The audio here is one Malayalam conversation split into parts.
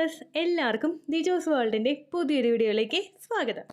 വ്യൂവേഴ്സ്, എല്ലാവർക്കും ദിജോസ് വേൾഡിൻ്റെ പുതിയൊരു വീഡിയോയിലേക്ക് സ്വാഗതം.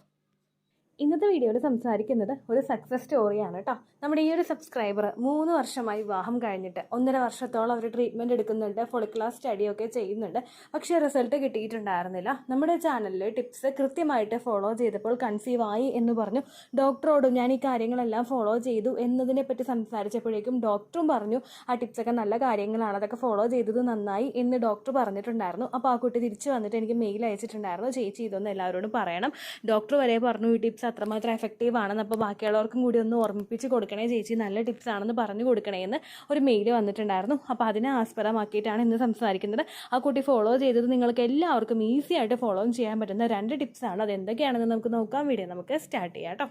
ഇന്നത്തെ വീഡിയോയിൽ സംസാരിക്കുന്നത് ഒരു സക്സസ് സ്റ്റോറിയാണ് കേട്ടോ. നമ്മുടെ ഈ ഒരു സബ്സ്ക്രൈബർ 3 വർഷമായി വിവാഹം കഴിഞ്ഞിട്ട് 1.5 വർഷത്തോളം അവർ ട്രീറ്റ്മെൻറ്റ് എടുക്കുന്നുണ്ട്, ഫോളിക്കുലർ സ്റ്റഡിയൊക്കെ ചെയ്യുന്നുണ്ട്. പക്ഷേ റിസൾട്ട് കിട്ടിയിട്ടുണ്ടായിരുന്നില്ല. നമ്മുടെ ചാനലിൽ ടിപ്സ് കൃത്യമായിട്ട് ഫോളോ ചെയ്തപ്പോൾ കൺസീവ് ആയി എന്ന് പറഞ്ഞു. ഡോക്ടറോടും ഞാൻ ഈ കാര്യങ്ങളെല്ലാം ഫോളോ ചെയ്തു എന്നതിനെപ്പറ്റി സംസാരിച്ചപ്പോഴേക്കും ഡോക്ടറും പറഞ്ഞു ആ ടിപ്സൊക്കെ നല്ല കാര്യങ്ങളാണ്, അതൊക്കെ ഫോളോ ചെയ്തത് നന്നായി എന്ന് ഡോക്ടർ പറഞ്ഞിട്ടുണ്ടായിരുന്നു. അപ്പോൾ ആ കുട്ടി തിരിച്ച് വന്നിട്ട് എനിക്ക് മെയിൽ അയച്ചിട്ടുണ്ടായിരുന്നു, ചേച്ചി ഇതൊന്നും എല്ലാവരോടും പറയണം, ഡോക്ടർ വരെ പറഞ്ഞു ഈ ടിപ്സ് അത്രമാത്രം എഫക്റ്റീവ് ആണെന്ന്, അപ്പോൾ ബാക്കിയുള്ളവർക്കും കൂടി ഒന്ന് ഓർമ്മിപ്പിച്ച് കൊടുക്കണേ ചേച്ചി, നല്ല ടിപ്സ് ആണെന്ന് പറഞ്ഞു കൊടുക്കണേ എന്ന് ഒരു മെയിൽ വന്നിട്ടുണ്ടായിരുന്നു. അപ്പോൾ അതിനെ ആസ്പദമാക്കിയിട്ടാണ് ഇന്ന് സംസാരിക്കുന്നത്. ആ കുട്ടി ഫോളോ ചെയ്തത് നിങ്ങൾക്ക് എല്ലാവർക്കും ഈസി ആയിട്ട് ഫോളോ ചെയ്യാൻ പറ്റുന്ന 2 ടിപ്സാണ്. അത് എന്തൊക്കെയാണെന്ന് നമുക്ക് നോക്കാൻ വീഡിയോ നമുക്ക് സ്റ്റാർട്ട് ചെയ്യാം കേട്ടോ.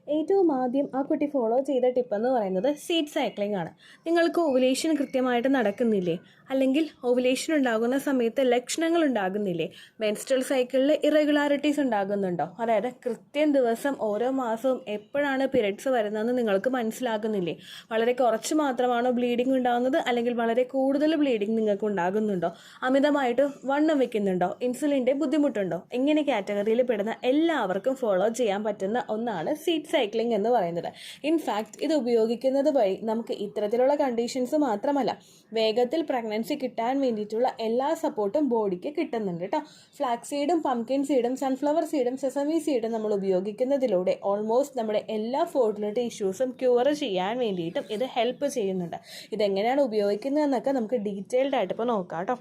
ഏറ്റവും ആദ്യം ആ കുട്ടി ഫോളോ ചെയ്ത ടിപ്പ് എന്ന് പറയുന്നത് സീഡ് സൈക്ലിംഗ് ആണ്. നിങ്ങൾക്ക് ഓവുലേഷൻ കൃത്യമായിട്ട് നടക്കുന്നില്ലേ, അല്ലെങ്കിൽ ഓവുലേഷൻ ഉണ്ടാകുന്ന സമയത്ത് ലക്ഷണങ്ങൾ ഉണ്ടാകുന്നില്ലേ, മെൻസ്ട്രൽ സൈക്കിളിൽ ഇറഗുലാരിറ്റീസ് ഉണ്ടാകുന്നുണ്ടോ, അതായത് കൃത്യം ദിവസം ഓരോ മാസവും എപ്പോഴാണ് പീരിയഡ്സ് വരുന്നതെന്ന് നിങ്ങൾക്ക് മനസ്സിലാകുന്നില്ലേ, വളരെ കുറച്ച് മാത്രമാണോ ബ്ലീഡിങ് ഉണ്ടാകുന്നത് അല്ലെങ്കിൽ വളരെ കൂടുതൽ ബ്ലീഡിങ് നിങ്ങൾക്ക് ഉണ്ടാകുന്നുണ്ടോ, അമിതമായിട്ട് വണ്ണം വെക്കുന്നുണ്ടോ, ഇൻസുലിൻ്റെ ബുദ്ധിമുട്ടുണ്ടോ, ഇങ്ങനെ കാറ്റഗറിയിൽ പെടുന്ന എല്ലാവർക്കും ഫോളോ ചെയ്യാൻ പറ്റുന്ന ഒന്നാണ് സീഡ് സൈക്ലിംഗ് എന്ന് പറയുന്നത്. ഇൻഫാക്ട് ഇത് ഉപയോഗിക്കുന്നത് വഴി നമുക്ക് ഇത്തരത്തിലുള്ള കണ്ടീഷൻസ് മാത്രമല്ല, വേഗത്തിൽ പ്രഗ്നൻസി കിട്ടാൻ വേണ്ടിയിട്ടുള്ള എല്ലാ സപ്പോർട്ടും ബോഡിക്ക് കിട്ടുന്നുണ്ട് കേട്ടോ. ഫ്ലാക്സ് സീഡും പംകിൻ സീഡും സൺഫ്ലവർ സീഡും സെസമി സീഡും നമ്മൾ ഉപയോഗിക്കുന്നതിലൂടെ ഓൾമോസ്റ്റ് നമ്മുടെ എല്ലാ ഫെർട്ടിലിറ്റി ഇഷ്യൂസും ക്യൂർ ചെയ്യാൻ വേണ്ടിയിട്ടും ഇത് ഹെൽപ്പ് ചെയ്യുന്നുണ്ട്. ഇതെങ്ങനെയാണ് ഉപയോഗിക്കുന്നതെന്നൊക്കെ നമുക്ക് ഡീറ്റെയിൽഡ് ആയിട്ട് ഇപ്പോൾ നോക്കാം കേട്ടോ.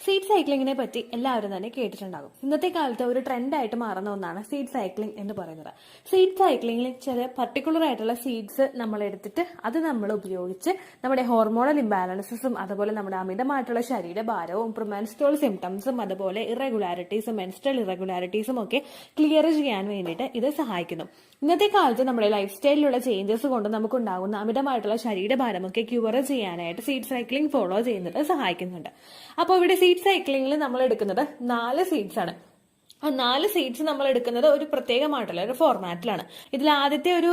സീഡ് സൈക്ലിങ്ങിനെ പറ്റി എല്ലാവരും തന്നെ കേട്ടിട്ടുണ്ടാകും. ഇന്നത്തെ കാലത്ത് ഒരു ട്രെൻഡായിട്ട് മാറുന്ന ഒന്നാണ് സീഡ് സൈക്ലിംഗ് എന്ന് പറയുന്നത്. സീഡ് സൈക്ലിങ്ങിൽ ചില പർട്ടിക്കുലർ ആയിട്ടുള്ള സീഡ്സ് നമ്മൾ എടുത്തിട്ട് അത് നമ്മൾ ഉപയോഗിച്ച് നമ്മുടെ ഹോർമോണൽ ഇംബാലൻസസും അതുപോലെ നമ്മുടെ അമിതമായിട്ടുള്ള ശരീരഭാരവും പ്രിമെൻസ്ട്രൽ സിംറ്റംസും അതുപോലെ ഇറഗുലാരിറ്റീസും മെൻസ്ട്രൽ ഇറഗുലാരിറ്റീസും ഒക്കെ ക്ലിയർ ചെയ്യാൻ വേണ്ടിയിട്ട് ഇത് സഹായിക്കുന്നു. ഇന്നത്തെ കാലത്ത് നമ്മുടെ ലൈഫ് സ്റ്റൈലിലുള്ള ചേഞ്ചസ് കൊണ്ട് നമുക്കുണ്ടാകുന്ന അമിതമായിട്ടുള്ള ശരീരഭാരമൊക്കെ ക്യൂർ ചെയ്യാനായിട്ട് സീഡ് സൈക്ലിംഗ് ഫോളോ ചെയ്യുന്നത് സഹായിക്കുന്നുണ്ട്. അപ്പോൾ ഇവിടെ സീഡ് സൈക്ലിംഗിൽ നമ്മൾ എടുക്കുന്നത് 4 സീഡ്സ് ആണ്. ആ 4 സീഡ്സ് നമ്മൾ എടുക്കുന്നത് ഒരു പ്രത്യേകമായിട്ടുള്ള ഒരു ഫോർമാറ്റിലാണ്. ഇതിൽ ആദ്യത്തെ ഒരു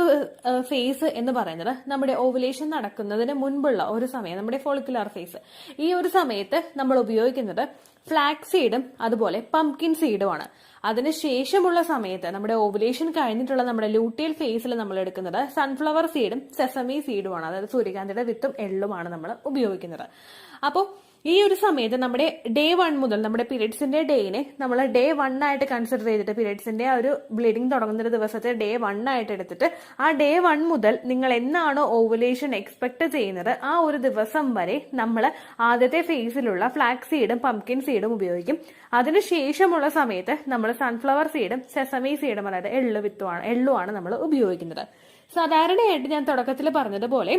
ഫേസ് എന്ന് പറയുന്നത് നമ്മുടെ ഓവുലേഷൻ നടക്കുന്നതിന് മുൻപുള്ള ഒരു സമയം, നമ്മുടെ ഫോളിക്കുലർ ഫേസ്. ഈ ഒരു സമയത്ത് നമ്മൾ ഉപയോഗിക്കുന്നത് ഫ്ലാക്സ് സീഡും അതുപോലെ പംകിൻ സീഡുമാണ്. അതിനുശേഷമുള്ള സമയത്ത് നമ്മുടെ ഓവുലേഷൻ കഴിഞ്ഞിട്ടുള്ള നമ്മുടെ ലൂട്ടിയൽ ഫേസിൽ നമ്മൾ എടുക്കുന്നത് സൺഫ്ലവർ സീഡും സെസമി സീഡുമാണ്. അതായത് സൂര്യകാന്തിയുടെ വിത്തും എള്ളുമാണ് നമ്മൾ ഉപയോഗിക്കുന്നത്. അപ്പോൾ ഈ ഒരു സമയത്ത് നമ്മുടെ ഡേ 1 മുതൽ നമ്മുടെ പീരിയഡ്സിന്റെ ഡേയിനെ നമ്മൾ ഡേ 1 ആയിട്ട് കൺസിഡർ ചെയ്തിട്ട്, പീരിയഡ്സിന്റെ ആ ഒരു ബ്ലീഡിങ് തുടങ്ങുന്ന ഒരു ദിവസത്തെ ഡേ 1 ആയിട്ട് എടുത്തിട്ട് ആ ഡേ 1 മുതൽ നിങ്ങൾ എന്നാണോ ഓവുലേഷൻ എക്സ്പെക്ട് ചെയ്യുന്നത് ആ ഒരു ദിവസം വരെ നമ്മൾ ആദ്യത്തെ ഫേസിലുള്ള ഫ്ലാക്സ് സീഡും പംകിൻ സീഡും ഉപയോഗിക്കും. അതിനുശേഷമുള്ള സമയത്ത് നമ്മൾ സൺഫ്ലവർ സീഡും സെസമി സീഡും അതായത് എള്ളുമാണ് നമ്മൾ ഉപയോഗിക്കുന്നത്. സാധാരണയായിട്ട് ഞാൻ തുടക്കത്തിൽ പറഞ്ഞതുപോലെ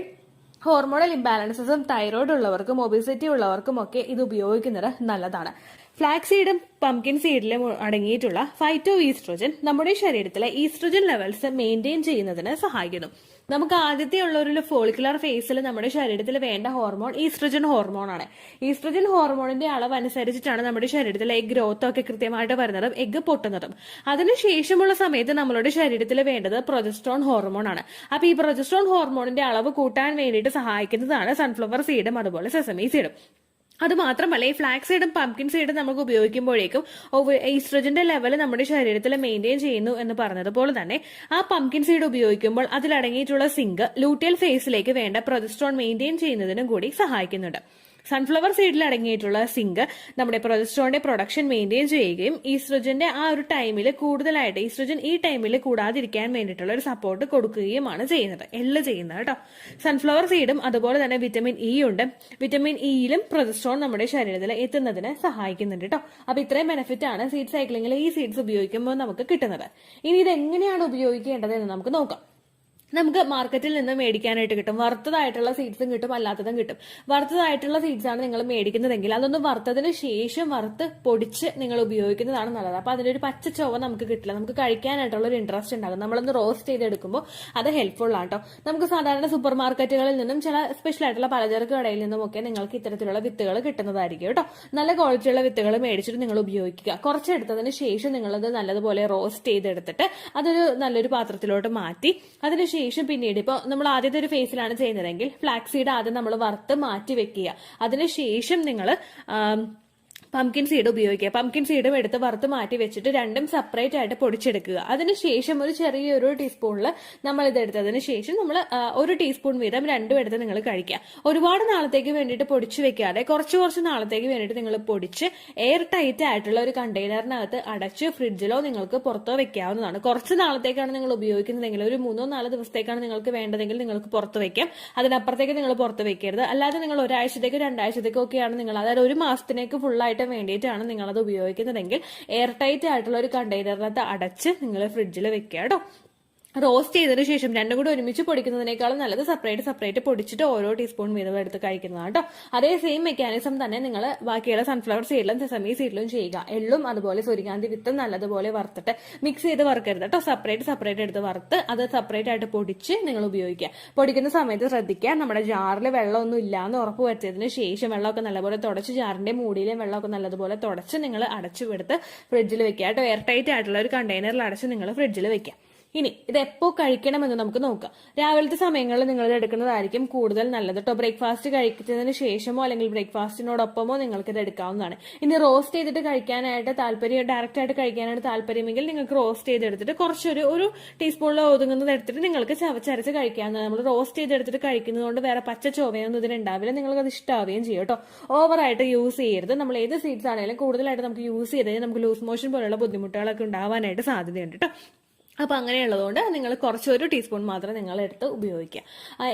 ഹോർമോണൽ ഇംബാലൻസസും തൈറോയ്ഡ് ഉള്ളവർക്കും ഒബിസിറ്റി ഉള്ളവർക്കും ഒക്കെ ഇത് ഉപയോഗിക്കുന്നത് നല്ലതാണ്. ഫ്ലാക്സ് സീഡും പംകിൻ സീഡിലും അടങ്ങിയിട്ടുള്ള ഫൈറ്റോ ഈസ്ട്രോജൻ നമ്മുടെ ശരീരത്തിലെ ഈസ്ട്രോജൻ ലെവൽസ് മെയിൻറ്റെയിൻ ചെയ്യുന്നതിന് സഹായിക്കുന്നു. നമുക്ക് ആദ്യത്തെ ഉള്ള ഒരു ഫോളിക്കുലർ ഫേസിൽ നമ്മുടെ ശരീരത്തിൽ വേണ്ട ഹോർമോൺ ഈസ്ട്രോജൻ ഹോർമോണാണ്. ഈസ്ട്രോജൻ ഹോർമോണിന്റെ അളവ് അനുസരിച്ചിട്ടാണ് നമ്മുടെ ശരീരത്തിലെ എഗ് ഗ്രോത്ത് ഒക്കെ കൃത്യമായിട്ട് വരുന്നതും എഗ് പൊട്ടുന്നതും. അതിനുശേഷമുള്ള സമയത്ത് നമ്മളുടെ ശരീരത്തിൽ വേണ്ടത് പ്രൊജസ്ട്രോൺ ഹോർമോൺ ആണ്. അപ്പൊ ഈ പ്രൊജസ്ട്രോൺ ഹോർമോണിന്റെ അളവ് കൂട്ടാൻ വേണ്ടിയിട്ട് സഹായിക്കുന്നതാണ് സൺഫ്ലവർ സീഡും അതുപോലെ സെസമി സീഡും. അത് മാത്രമല്ല, ഈ ഫ്ലാക്സ് സീഡും പംകിൻ സീഡും നമുക്ക് ഉപയോഗിക്കുമ്പോഴേക്കും ഈസ്ട്രോജന്റെ ലെവൽ നമ്മുടെ ശരീരത്തിൽ മെയിൻറ്റെയിൻ ചെയ്യുന്നു എന്ന് പറഞ്ഞതുപോലെ തന്നെ ആ പംകിൻ സീഡ് ഉപയോഗിക്കുമ്പോൾ അതിലടങ്ങിയിട്ടുള്ള സിങ്ക് ലൂട്ടിയൽ ഫേസിലേക്ക് വേണ്ട പ്രൊജസ്ട്രോൺ മെയിൻറ്റെയിൻ ചെയ്യുന്നതിനും കൂടി സഹായിക്കുന്നുണ്ട്. സൺഫ്ലവർ സീഡിൽ അടങ്ങിയിട്ടുള്ള സിങ്ക് നമ്മുടെ പ്രൊജസ്ട്രോണിന്റെ പ്രൊഡക്ഷൻ മെയിൻറ്റെയിൻ ചെയ്യുകയും ഈസ്ട്രോജന്റെ ആ ഒരു ടൈമിൽ കൂടുതലായിട്ട് ഈസ്ട്രോജൻ ഈ ടൈമിൽ കൂടാതിരിക്കാൻ വേണ്ടിയിട്ടുള്ള ഒരു സപ്പോർട്ട് കൊടുക്കുകയുമാണ് ചെയ്യുന്നത്, ചെയ്യുന്നത് കേട്ടോ. സൺഫ്ലവർ സീഡും അതുപോലെ തന്നെ വിറ്റമിൻ ഇ ഉണ്ട്. വിറ്റമിൻ ഇയിലും പ്രൊജസ്ട്രോൺ നമ്മുടെ ശരീരത്തിൽ എത്തുന്നതിന് സഹായിക്കുന്നുണ്ട് കേട്ടോ. അപ്പൊ ഇത്രയും ബെനിഫിറ്റ് ആണ് സീഡ് സൈക്ലിംഗിൽ ഈ സീഡ്സ് ഉപയോഗിക്കുമ്പോൾ നമുക്ക് കിട്ടുന്നത്. ഇനി ഇത് എങ്ങനെയാണ് ഉപയോഗിക്കേണ്ടത് എന്ന് നമുക്ക് നോക്കാം. നമുക്ക് മാർക്കറ്റിൽ നിന്ന് മേടിക്കാനായിട്ട് കിട്ടും. വറുത്തതായിട്ടുള്ള സീഡ്സും കിട്ടും, അല്ലാത്തതും കിട്ടും. വറുത്തതായിട്ടുള്ള സീഡ്സ് ആണ് നിങ്ങൾ മേടിക്കുന്നതെങ്കിൽ അതൊന്ന് വറുത്തതിന് ശേഷം വറുത്ത് പൊടിച്ച് നിങ്ങൾ ഉപയോഗിക്കുന്നതാണ് നല്ലത്. അപ്പൊ അതിനൊരു പച്ച ചൊവ്വ നമുക്ക് കിട്ടില്ല, നമുക്ക് കഴിക്കാനായിട്ടുള്ള ഒരു ഇൻട്രസ്റ്റ് ഉണ്ടാകും. നമ്മളൊന്ന് റോസ്റ്റ് ചെയ്തെടുക്കുമ്പോൾ അത് ഹെൽപ്ഫുൾ ആണ് കേട്ടോ. നമുക്ക് സാധാരണ സൂപ്പർ മാർക്കറ്റുകളിൽ നിന്നും ചില സ്പെഷ്യൽ ആയിട്ടുള്ള പലചരക്ക് കടയിൽ നിന്നുമൊക്കെ നിങ്ങൾക്ക് ഇത്തരത്തിലുള്ള വിത്തുകൾ കിട്ടുന്നതായിരിക്കും കേട്ടോ. നല്ല ക്വാളിറ്റിയുള്ള വിത്തുകൾ മേടിച്ചിട്ട് നിങ്ങൾ ഉപയോഗിക്കുക. കുറച്ചെടുത്തതിന് ശേഷം നിങ്ങളത് നല്ലതുപോലെ റോസ്റ്റ് ചെയ്തെടുത്തിട്ട് അതൊരു നല്ലൊരു പാത്രത്തിലോട്ട് മാറ്റി അതിനുശേഷം പിന്നീട് ഇപ്പോൾ നമ്മൾ ആദ്യത്തെ ഒരു ഫേസിലാണ് ചെയ്യുന്നതെങ്കിൽ ഫ്ലാക്സ് സീഡ് ആദ്യം നമ്മൾ വറുത്ത് മാറ്റി വെക്കുക. അതിനുശേഷം നിങ്ങൾ പംകിൻ സീഡ് ഉപയോഗിക്കുക. പംകിൻ സീഡും എടുത്ത് വറുത്ത് മാറ്റി വെച്ചിട്ട് രണ്ടും സെപ്പറേറ്റ് ആയിട്ട് പൊടിച്ചെടുക്കുക. അതിനുശേഷം ഒരു ചെറിയൊരു ടീസ്പൂണിൽ നമ്മൾ ഇത് എടുത്തതിന് ശേഷം നമ്മൾ 1 ടീസ്പൂൺ വീതം രണ്ടും എടുത്ത് നിങ്ങൾ കഴിക്കുക. ഒരുപാട് നാളത്തേക്ക് വേണ്ടിയിട്ട് പൊടിച്ചു വെക്കാതെ കുറച്ച് നാളത്തേക്ക് വേണ്ടിയിട്ട് നിങ്ങൾ പൊടിച്ച് എയർ ടൈറ്റ് ആയിട്ടുള്ള ഒരു കണ്ടെയ്നറിനകത്ത് അടച്ച് ഫ്രിഡ്ജിലോ നിങ്ങൾക്ക് പുറത്തോ വെക്കാവുന്നതാണ്. കുറച്ച് നാളത്തേക്കാണ് നിങ്ങൾ ഉപയോഗിക്കുന്നതെങ്കിൽ, ഒരു 3-4 ദിവസത്തേക്കാണ് നിങ്ങൾക്ക് വേണ്ടതെങ്കിൽ നിങ്ങൾക്ക് പുറത്ത് വെക്കാം. അതിനപ്പുറത്തേക്ക് നിങ്ങൾ പുറത്ത് വെക്കരുത്. അല്ലാതെ നിങ്ങൾ ഒരാഴ്ചത്തേക്ക് 2 ആഴ്ചത്തേക്കോ ഒക്കെയാണ് നിങ്ങൾ, അതായത് ഒരു മാസത്തിലേക്ക് ഫുള്ളായിട്ട് വേണ്ടിയിട്ടാണ് നിങ്ങളത് ഉപയോഗിക്കുന്നതെങ്കിൽ എയർ ടൈറ്റ് ആയിട്ടുള്ള ഒരു കണ്ടെയ്നറിനകത്ത് അടച്ച് നിങ്ങൾ ഫ്രിഡ്ജിൽ വെക്കുക കേട്ടോ. റോസ്റ്റ് ചെയ്തതിനു ശേഷം രണ്ടും കൂടി ഒരുമിച്ച് പൊടിക്കുന്നതിനേക്കാളും നല്ലത് സെപ്പറേറ്റ് പൊടിച്ചിട്ട് ഓരോ ടീസ്പൂൺ വീതം എടുത്ത് കഴിക്കുന്നതാണ് കേട്ടോ. അതേ സെയിം മെക്കാനിസം തന്നെ നിങ്ങൾ ബാക്കിയുള്ള സൺഫ്ലവർ സീഡിലും സെസമി സീഡിലും ചെയ്യുക. എള്ളും അതുപോലെ സൂര്യകാന്തി വിത്തും നല്ലതുപോലെ വറുത്തിട്ട് മിക്സ് ചെയ്ത് വറുക്കരുത് കേട്ടോ. സെപ്പറേറ്റ് എടുത്ത് വറുത്ത് അത് സെപ്പറേറ്റ് ആയിട്ട് പൊടിച്ച് നിങ്ങൾ ഉപയോഗിക്കുക. പൊടിക്കുന്ന സമയത്ത് ശ്രദ്ധിക്കുക, നമ്മുടെ ജാറിൽ വെള്ളമൊന്നും ഇല്ലാന്ന് ഉറപ്പ് വരുത്തിയതിനു ശേഷം വെള്ളമൊക്കെ നല്ലപോലെ തുടച്ച് ജാറിന്റെ മൂടിയിലും വെള്ളമൊക്കെ നല്ലതുപോലെ തുടച്ച് നിങ്ങൾ അടച്ചു എടുത്ത് ഫ്രിഡ്ജിൽ വെക്കുക കേട്ടോ. എയർ ടൈറ്റ് ആയിട്ടുള്ള ഒരു കണ്ടെയ്നറിൽ അടച്ച് നിങ്ങൾ ഫ്രിഡ്ജിൽ വെക്കുക. ഇനി ഇത് എപ്പോൾ കഴിക്കണമെന്ന് നമുക്ക് നോക്കാം. രാവിലത്തെ സമയങ്ങളിൽ നിങ്ങൾ ഇത് എടുക്കുന്നതായിരിക്കും കൂടുതൽ നല്ലത് കേട്ടോ. ബ്രേക്ക്ഫാസ്റ്റ് കഴിക്കുന്നതിന് ശേഷമോ അല്ലെങ്കിൽ ബ്രേക്ക്ഫാസ്റ്റിനോടൊപ്പമോ നിങ്ങൾക്ക് ഇത് എടുക്കാവുന്നതാണ്. ഇനി റോസ്റ്റ് ചെയ്തിട്ട് കഴിക്കാനായിട്ട് ഡയറക്റ്റ് ആയിട്ട് കഴിക്കാനായിട്ട് താല്പര്യമെങ്കിൽ നിങ്ങൾക്ക് റോസ്റ്റ് ചെയ്തെടുത്തിട്ട് ഒരു ടീസ്പൂണിൽ ഒതുങ്ങുന്നത് എടുത്തിട്ട് നിങ്ങൾക്ക് ചവച്ചരച്ച് കഴിക്കാവുന്നതാണ്. നമ്മൾ റോസ്റ്റ് ചെയ്തെടുത്തിട്ട് കഴിക്കുന്നതുകൊണ്ട് വേറെ പച്ച ചൊവയൊന്നും ഇതിനുണ്ടാവില്ല. നിങ്ങൾക്ക് അത് ഇഷ്ടാവുകയും ചെയ്യും കേട്ടോ. ഓവറായിട്ട് യൂസ് ചെയ്യരുത്. നമ്മൾ ഏത് സീഡ്സ് ആണെങ്കിലും കൂടുതലായിട്ട് നമുക്ക് യൂസ് ചെയ്ത് കഴിഞ്ഞാൽ നമുക്ക് ലൂസ് മോഷൻ പോലുള്ള ബുദ്ധിമുട്ടുകളൊക്കെ ഉണ്ടാവാനായിട്ട് സാധ്യതയുണ്ട് കേട്ടോ. അപ്പോൾ അങ്ങനെയുള്ളതുകൊണ്ട് നിങ്ങൾ ഒരു ടീസ്പൂൺ മാത്രം നിങ്ങൾ എടുത്ത് ഉപയോഗിക്കുക.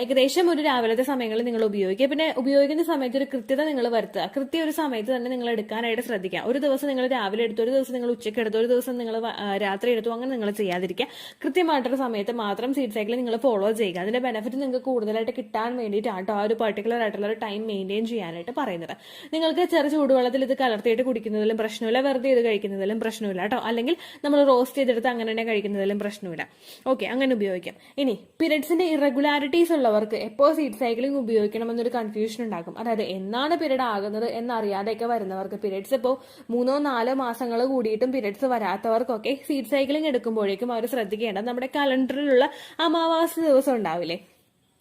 ഏകദേശം ഒരു രാവിലത്തെ സമയങ്ങളിൽ നിങ്ങൾ ഉപയോഗിക്കുക. പിന്നെ ഉപയോഗിക്കുന്ന സമയത്ത് ഒരു കൃത്യത നിങ്ങൾ വരുത്തുക. ഒരു സമയത്ത് തന്നെ നിങ്ങൾ എടുക്കാനായിട്ട് ശ്രദ്ധിക്കുക. ഒരു ദിവസം നിങ്ങൾ രാവിലെ എടുത്തു, ഒരു ദിവസം നിങ്ങൾ ഉച്ചയ്ക്ക് എടുത്തു, ഒരു ദിവസം നിങ്ങൾ രാത്രി എടുത്തു, അങ്ങനെ നിങ്ങൾ ചെയ്യാതിരിക്കുക. കൃത്യമായിട്ടൊരു സമയത്ത് മാത്രം സീഡ് സൈക്കിൾ നിങ്ങൾ ഫോളോ ചെയ്യുക. അതിന്റെ ബെനിഫിറ്റ് നിങ്ങൾക്ക് കൂടുതലായിട്ട് കിട്ടാൻ വേണ്ടിയിട്ടാണ് ആ ഒരു പർട്ടിക്കുലർ ആയിട്ടുള്ള ഒരു ടൈം മെയിൻറ്റെയിൻ ചെയ്യാനായിട്ട് പറയുന്നത്. നിങ്ങൾക്ക് ചെറു ചൂടുവെള്ളത്തിൽ ഇത് കലർത്തിയിട്ട് കുടിക്കുന്നതിലും പ്രശ്നമില്ല, വെറുതെ ഇത് കഴിക്കുന്നതിലും പ്രശ്നമില്ല കേട്ടോ. അല്ലെങ്കിൽ നമ്മൾ റോസ്റ്റ് ചെയ്തെടുത്ത് അങ്ങനെ തന്നെ കഴിക്കുന്നതിലും പ്രശ്നമില്ല. ഓക്കെ, അങ്ങനെ ഉപയോഗിക്കാം. ഇനി പീരിയഡ്സിന്റെ ഇറഗുലാരിറ്റീസ് ഉള്ളവർക്ക് എപ്പോൾ സീഡ് സൈക്ലിംഗ് ഉപയോഗിക്കണമെന്നൊരു കൺഫ്യൂഷൻ ഉണ്ടാക്കും. അതായത് എന്നാണ് പീരിയഡ് ആകുന്നത് എന്നറിയാതെയൊക്കെ വരുന്നവർക്ക്, പീരിയഡ്സ് ഇപ്പോൾ 3-4 മാസങ്ങൾ കൂടിയിട്ടും പീരിയഡ്സ് വരാത്തവർക്കൊക്കെ സീഡ് സൈക്ലിംഗ് എടുക്കുമ്പോഴേക്കും അവർ ശ്രദ്ധിക്കേണ്ടത് നമ്മുടെ കലണ്ടറിലുള്ള അമാവാസി ദിവസം ഉണ്ടാവില്ലേ,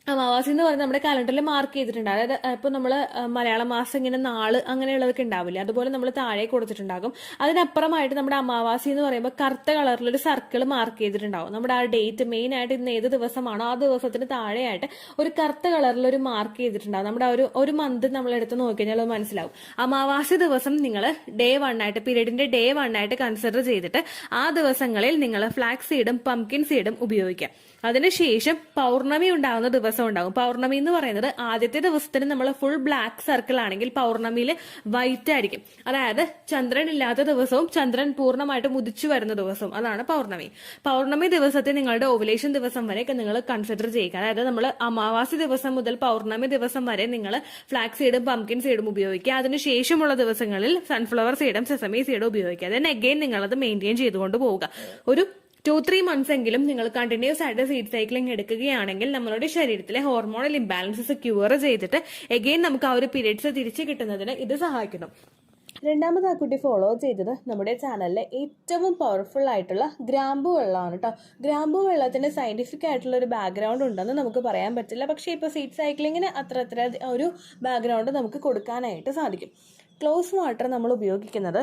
അമാവാസി എന്ന് പറയുന്നത് നമ്മുടെ കലണ്ടറിൽ മാർക്ക് ചെയ്തിട്ടുണ്ട്. അതായത് ഇപ്പൊ നമ്മൾ മലയാള മാസം ഇങ്ങനെ നാള് അങ്ങനെയുള്ളതൊക്കെ ഉണ്ടാവില്ലേ, അതുപോലെ നമ്മൾ താഴെ കൊടുത്തിട്ടുണ്ടാകും. അതിനപ്പുറമായിട്ട് നമ്മുടെ അമാവാസി എന്ന് പറയുമ്പോൾ കറുത്ത കളറിലൊരു സർക്കിൾ മാർക്ക് ചെയ്തിട്ടുണ്ടാവും. നമ്മുടെ ആ ഡേറ്റ് മെയിൻ ആയിട്ട് ഇന്ന് ഏത് ദിവസമാണോ ആ ദിവസത്തിന് താഴെയായിട്ട് ഒരു കറുത്ത കളറിൽ ഒരു മാർക്ക് ചെയ്തിട്ടുണ്ടാവും. നമ്മുടെ ഒരു മന്ത് നമ്മൾ എടുത്ത് നോക്കിക്കഴിഞ്ഞാൽ അത് മനസ്സിലാവും. അമാവാസി ദിവസം നിങ്ങൾ ഡേ 1 ആയിട്ട്, പീരീഡിന്റെ ഡേ 1 ആയിട്ട് കൺസിഡർ ചെയ്തിട്ട് ആ ദിവസങ്ങളിൽ നിങ്ങൾ ഫ്ലാക്സ് സീഡും പംകിൻ സീഡും ഉപയോഗിക്കാം. അതിനുശേഷം പൗർണമി ഉണ്ടാകുന്ന ദിവസം ഉണ്ടാകും. പൗർണമി എന്ന് പറയുന്നത് ആദ്യത്തെ ദിവസത്തിന് നമ്മൾ ഫുൾ ബ്ലാക്ക് സർക്കിൾ ആണെങ്കിൽ പൗർണമിയിൽ വൈറ്റ് ആയിരിക്കും. അതായത് ചന്ദ്രൻ ഇല്ലാത്ത ദിവസവും ചന്ദ്രൻ പൂർണ്ണമായിട്ടും ഉദിച്ചു വരുന്ന ദിവസവും, അതാണ് പൗർണമി. പൗർണമി ദിവസത്തെ നിങ്ങളുടെ ഓവുലേഷൻ ദിവസം വരെ നിങ്ങൾ കൺസിഡർ ചെയ്യുക. അതായത് നമ്മൾ അമാവാസി ദിവസം മുതൽ പൗർണമി ദിവസം വരെ നിങ്ങൾ ഫ്ലാക്സ് സീഡും പംകിൻ സീഡും ഉപയോഗിക്കുക. അതിനുശേഷമുള്ള ദിവസങ്ങളിൽ സൺഫ്ലവർ സീഡും സെസമി സീഡും ഉപയോഗിക്കുക. ദെൻ അഗെയിൻ നിങ്ങളത് മെയിൻറ്റെയിൻ ചെയ്തുകൊണ്ട് പോവുക. ഒരു 2-3 months എങ്കിലും നിങ്ങൾ കണ്ടിന്യൂസ് ആയിട്ട് സീഡ് സൈക്ലിംഗ് എടുക്കുകയാണെങ്കിൽ നമ്മളുടെ ശരീരത്തിലെ ഹോർമോണൽ ഇംബാലൻസസ് ക്യൂർ ചെയ്തിട്ട് എഗെയിൻ നമുക്ക് ആ ഒരു പീരിയഡ്സ് തിരിച്ചു കിട്ടുന്നതിന് ഇത് സഹായിക്കുന്നു. രണ്ടാമത് ആ കുട്ടി ഫോളോ ചെയ്തത് നമ്മുടെ ചാനലിലെ ഏറ്റവും പവർഫുൾ ആയിട്ടുള്ള ഗ്രാമ്പു വെള്ളമാണ് കേട്ടോ. ഗ്രാമ്പു വെള്ളത്തിന് സയന്റിഫിക് ആയിട്ടുള്ള ഒരു ബാക്ക്ഗ്രൗണ്ട് ഉണ്ടെന്ന് നമുക്ക് പറയാൻ പറ്റില്ല. പക്ഷേ ഇപ്പോൾ സീഡ് സൈക്ലിങ്ങിന് അത്ര ഒരു ബാക്ക്ഗ്രൗണ്ട് നമുക്ക് കൊടുക്കാനായിട്ട് സാധിക്കും. ക്ലോസ് വാട്ടർ നമ്മൾ ഉപയോഗിക്കുന്നത്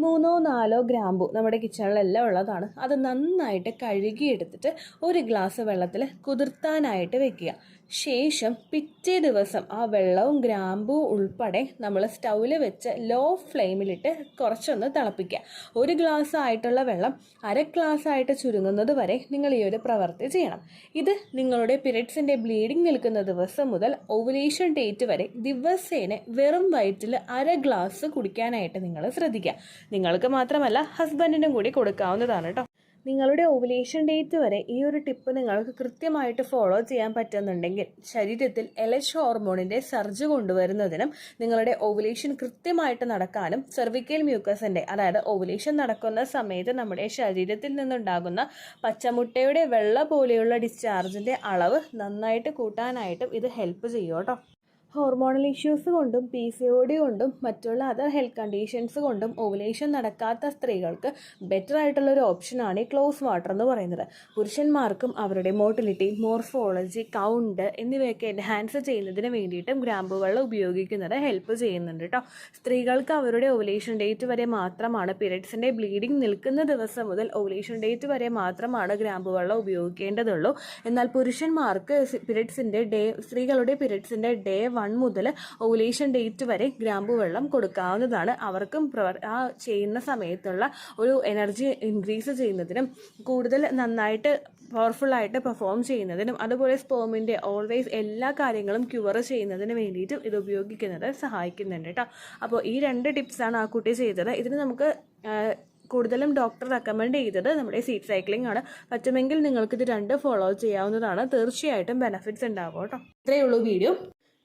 3-4 ഗ്രാമ്പു നമ്മുടെ കിച്ചണിലെല്ലാം ഉള്ളതാണ്. അത് നന്നായിട്ട് കഴുകിയെടുത്തിട്ട് ഒരു ഗ്ലാസ് വെള്ളത്തിൽ കുതിർത്താനായിട്ട് വെക്കുക. ശേഷം പിറ്റേ ദിവസം ആ വെള്ളവും ഗ്രാമ്പും ഉൾപ്പെടെ നമ്മൾ സ്റ്റൗവിൽ വെച്ച് ലോ ഫ്ലെയിമിലിട്ട് കുറച്ചൊന്ന് തിളപ്പിക്കുക. 1 ഗ്ലാസ് ആയിട്ടുള്ള വെള്ളം 1/2 ഗ്ലാസ് ആയിട്ട് ചുരുങ്ങുന്നത് വരെ നിങ്ങൾ ഈ ഒരു പ്രവൃത്തി ചെയ്യണം. ഇത് നിങ്ങളുടെ പീരിയഡ്സിന്റെ ബ്ലീഡിംഗ് നിൽക്കുന്ന ദിവസം മുതൽ ഓവുലേഷൻ ഡേറ്റ് വരെ ദിവസേന വെറും വയറ്റിൽ 1/2 ഗ്ലാസ് കുടിക്കാനായിട്ട് നിങ്ങൾ ശ്രദ്ധിക്കുക. നിങ്ങൾക്ക് മാത്രമല്ല ഹസ്ബൻഡിനും കൂടി കൊടുക്കാവുന്നതാണ് കേട്ടോ. നിങ്ങളുടെ ഓവുലേഷൻ ഡേറ്റ് വരെ ഈ ഒരു ടിപ്പ് നിങ്ങൾക്ക് കൃത്യമായിട്ട് ഫോളോ ചെയ്യാൻ പറ്റുന്നുണ്ടെങ്കിൽ ശരീരത്തിൽ LH ഹോർമോണിൻ്റെ സർജ് കൊണ്ടുവരുന്നതിനും നിങ്ങളുടെ ഓവുലേഷൻ കൃത്യമായിട്ട് നടക്കാനും സെർവിക്കൽ മ്യൂക്കസിൻ്റെ, അതായത് ഓവുലേഷൻ നടക്കുന്ന സമയത്ത് നമ്മുടെ ശരീരത്തിൽ നിന്നുണ്ടാകുന്ന പച്ചമുട്ടയുടെ വെള്ള പോലെയുള്ള ഡിസ്ചാർജിൻ്റെ അളവ് നന്നായിട്ട് കൂട്ടാനായിട്ടും ഇത് ഹെൽപ്പ് ചെയ്യും കേട്ടോ. ഹോർമോണൽ ഇഷ്യൂസ് കൊണ്ടും PCOD കൊണ്ടും മറ്റുള്ള അതർ ഹെൽത്ത് കണ്ടീഷൻസ് കൊണ്ടും ഓവുലേഷൻ നടക്കാത്ത സ്ത്രീകൾക്ക് ബെറ്റർ ആയിട്ടുള്ള ഒരു ഓപ്ഷനാണ് ഈ ക്ലോസ് വാട്ടർ എന്ന് പറയുന്നത്. പുരുഷന്മാർക്കും അവരുടെ മോട്ടിലിറ്റി, മോർഫോളജി, കൗണ്ട് എന്നിവയൊക്കെ എൻഹാൻസ് ചെയ്യുന്നതിന് വേണ്ടിയിട്ടും ഗ്രാമ്പു വെള്ളം ഉപയോഗിക്കുന്നത് ഹെൽപ്പ് ചെയ്യുന്നുണ്ട് കേട്ടോ. സ്ത്രീകൾക്ക് അവരുടെ ഓവുലേഷൻ ഡേറ്റ് വരെ മാത്രമാണ്, പീരിയഡ്സിൻ്റെ ബ്ലീഡിംഗ് നിൽക്കുന്ന ദിവസം മുതൽ ഓവുലേഷൻ ഡേറ്റ് വരെ മാത്രമാണ് ഗ്രാമ്പു വെള്ളം ഉപയോഗിക്കേണ്ടതുള്ളൂ. എന്നാൽ പുരുഷന്മാർക്ക് സ്ത്രീകളുടെ പീരിയഡ്സിൻ്റെ ഡേ 1 മുതൽ ഓവുലേഷൻ ഡേറ്റ് വരെ ഗ്രാമ്പു വെള്ളം കൊടുക്കാവുന്നതാണ്. അവർക്കും ആ ചെയ്യുന്ന സമയത്തുള്ള ഒരു എനർജി ഇൻക്രീസ് ചെയ്യുന്നതിനും കൂടുതൽ നന്നായിട്ട് പവർഫുള്ളായിട്ട് പെർഫോം ചെയ്യുന്നതിനും അതുപോലെ സ്പേമിൻ്റെ ഓൾവേസ് എല്ലാ കാര്യങ്ങളും ക്യൂർ ചെയ്യുന്നതിന് വേണ്ടിയിട്ടും ഇത് ഉപയോഗിക്കുന്നത് സഹായിക്കുന്നുണ്ട് കേട്ടോ. അപ്പോൾ ഈ 2 ടിപ്സാണ് ആ കുട്ടി ചെയ്തത്. ഇതിന് നമുക്ക് കൂടുതലും ഡോക്ടർ റെക്കമെൻഡ് ചെയ്തത് നമ്മുടെ സീഡ് സൈക്ലിംഗ് ആണ്. പറ്റുമെങ്കിൽ നിങ്ങൾക്ക് ഇത് 2 ഫോളോ ചെയ്യാവുന്നതാണ്. തീർച്ചയായിട്ടും ബെനിഫിറ്റ്സ് ഉണ്ടാവും കേട്ടോ. ഇത്രയേ ഉള്ളൂ വീഡിയോ.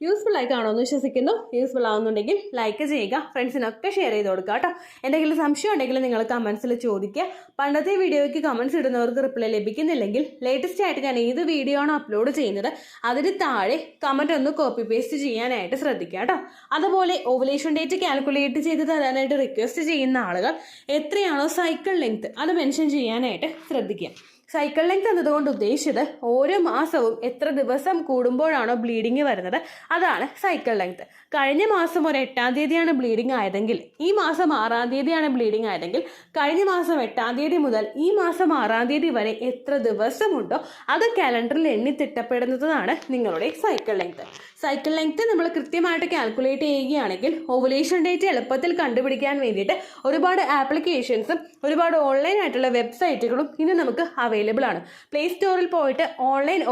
യൂസ്ഫുൾ ആയി കാണുമെന്ന് വിശ്വസിക്കുന്നു. യൂസ്ഫുൾ ആവുന്നുണ്ടെങ്കിൽ ലൈക്ക് ചെയ്യുക, ഫ്രണ്ട്സിനൊക്കെ ഷെയർ ചെയ്ത് കൊടുക്കുക കേട്ടോ. എന്തെങ്കിലും സംശയം ഉണ്ടെങ്കിൽ നിങ്ങൾ കമൻസിൽ ചോദിക്കുക. പണ്ടത്തെ വീഡിയോയ്ക്ക് കമൻസ് ഇടുന്നവർക്ക് റിപ്ലൈ ലഭിക്കുന്നില്ലെങ്കിൽ ലേറ്റസ്റ്റ് ആയിട്ട് ഞാൻ ഏത് വീഡിയോ ആണ് അപ്ലോഡ് ചെയ്യുന്നത് അതിന് താഴെ കമൻറ്റ് ഒന്ന് കോപ്പി പേസ്റ്റ് ചെയ്യാനായിട്ട് ശ്രദ്ധിക്കുക കേട്ടോ. അതുപോലെ ഓവുലേഷൻ ഡേറ്റ് കാൽക്കുലേറ്റ് ചെയ്ത് തരാനായിട്ട് റിക്വസ്റ്റ് ചെയ്യുന്ന ആളുകൾ എത്രയാണോ സൈക്കിൾ ലെങ്ത് അത് മെൻഷൻ ചെയ്യാനായിട്ട് ശ്രദ്ധിക്കുക. സൈക്കിൾ ലെങ്ത് എന്നതുകൊണ്ട് ഉദ്ദേശിച്ചത് ഓരോ മാസവും എത്ര ദിവസം കൂടുമ്പോഴാണോ ബ്ലീഡിങ് വരുന്നത് അതാണ് സൈക്കിൾ ലെങ്ത്. കഴിഞ്ഞ മാസം ഒരു 8-ാം തീയതിയാണ് ബ്ലീഡിങ് ആയതെങ്കിൽ ഈ മാസം 6-ാം തീയതിയാണ് ബ്ലീഡിങ് ആയതെങ്കിൽ കഴിഞ്ഞ മാസം 8-ാം തീയതി മുതൽ ഈ മാസം 6-ാം തീയതി വരെ എത്ര ദിവസമുണ്ടോ അത് കാലണ്ടറിൽ എണ്ണി തിട്ടപ്പെടുന്നതാണ് നിങ്ങളുടെ സൈക്കിൾ ലെങ്ത്. സൈക്കിൾ ലെങ്ത് നമ്മൾ കൃത്യമായിട്ട് കാൽക്കുലേറ്റ് ചെയ്യുകയാണെങ്കിൽ ഓവുലേഷൻ ഡേറ്റ് എളുപ്പത്തിൽ കണ്ടുപിടിക്കാൻ വേണ്ടിയിട്ട് ഒരുപാട് ആപ്ലിക്കേഷൻസും ഒരുപാട് ഓൺലൈൻ ആയിട്ടുള്ള വെബ്സൈറ്റുകളും ഇന്ന് നമുക്ക് അവൈലബിൾ ആണ്. പ്ലേ സ്റ്റോറിൽ പോയിട്ട് ഓൺലൈൻ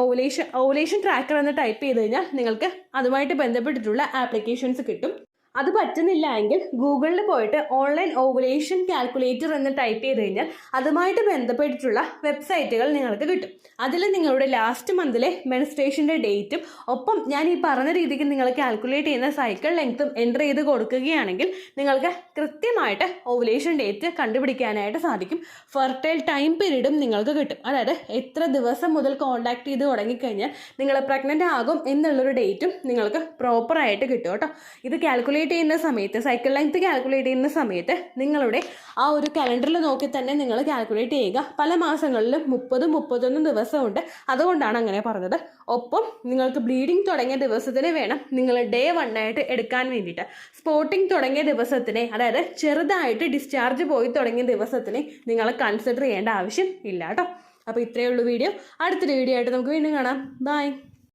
ഓവുലേഷൻ ട്രാക്കർ എന്ന് ടൈപ്പ് ചെയ്ത് കഴിഞ്ഞാൽ നിങ്ങൾക്ക് അതുമായിട്ട് ബന്ധപ്പെട്ടിട്ടുള്ള ആപ്ലിക്കേഷൻസ് കിട്ടും. അത് പറ്റുന്നില്ല എങ്കിൽ ഗൂഗിളിൽ പോയിട്ട് ഓൺലൈൻ ഓവുലേഷൻ കാൽക്കുലേറ്റർ എന്ന് ടൈപ്പ് ചെയ്ത് കഴിഞ്ഞാൽ അതുമായിട്ട് ബന്ധപ്പെട്ടിട്ടുള്ള വെബ്സൈറ്റുകൾ നിങ്ങൾക്ക് കിട്ടും. അതിൽ നിങ്ങളുടെ ലാസ്റ്റ് മന്തിലെ മെൻസ്ട്രേഷൻ്റെ ഡേറ്റും ഒപ്പം ഞാൻ ഈ പറഞ്ഞ രീതിക്ക് നിങ്ങൾ കാൽക്കുലേറ്റ് ചെയ്യുന്ന സൈക്കിൾ ലെങ്ത്തും എൻ്റർ ചെയ്ത് കൊടുക്കുകയാണെങ്കിൽ നിങ്ങൾക്ക് കൃത്യമായിട്ട് ഓവുലേഷൻ ഡേറ്റ് കണ്ടുപിടിക്കാനായിട്ട് സാധിക്കും. ഫെർട്ടൈൽ ടൈം പീരീഡും നിങ്ങൾക്ക് കിട്ടും. അതായത് എത്ര ദിവസം മുതൽ കോൺടാക്ട് ചെയ്ത് തുടങ്ങിക്കഴിഞ്ഞാൽ നിങ്ങൾ പ്രഗ്നൻ്റ് ആകും എന്നുള്ളൊരു ഡേറ്റും നിങ്ങൾക്ക് പ്രോപ്പറായിട്ട് കിട്ടും കേട്ടോ. ഇത് കാൽക്കുലേറ്റ് ചെയ്യുന്ന സമയത്ത് സൈക്കിൾ ലെങ്ത് കാൽക്കുലേറ്റ് ചെയ്യുന്ന സമയത്ത് നിങ്ങളുടെ ആ ഒരു കലണ്ടറിൽ നോക്കി തന്നെ നിങ്ങൾ കാൽക്കുലേറ്റ് ചെയ്യുക. പല മാസങ്ങളിലും 30-31 ദിവസമുണ്ട്. അതുകൊണ്ടാണ് അങ്ങനെ പറഞ്ഞത്. ഒപ്പം നിങ്ങൾക്ക് ബ്ലീഡിങ് തുടങ്ങിയ ദിവസത്തിന് വേണം നിങ്ങൾ ഡേ 1 ആയിട്ട് എടുക്കാൻ വേണ്ടിയിട്ട്. സ്പോട്ടിങ് തുടങ്ങിയ ദിവസത്തിനെ, അതായത് ചെറുതായിട്ട് ഡിസ്ചാർജ് പോയി തുടങ്ങിയ ദിവസത്തിനെ നിങ്ങൾ കൺസിഡർ ചെയ്യേണ്ട ആവശ്യം ഇല്ല കേട്ടോ. അപ്പോൾ ഇത്രയേ ഉള്ളൂ വീഡിയോ. അടുത്തൊരു വീഡിയോ ആയിട്ട് നമുക്ക് വീണ്ടും കാണാം. ബൈ.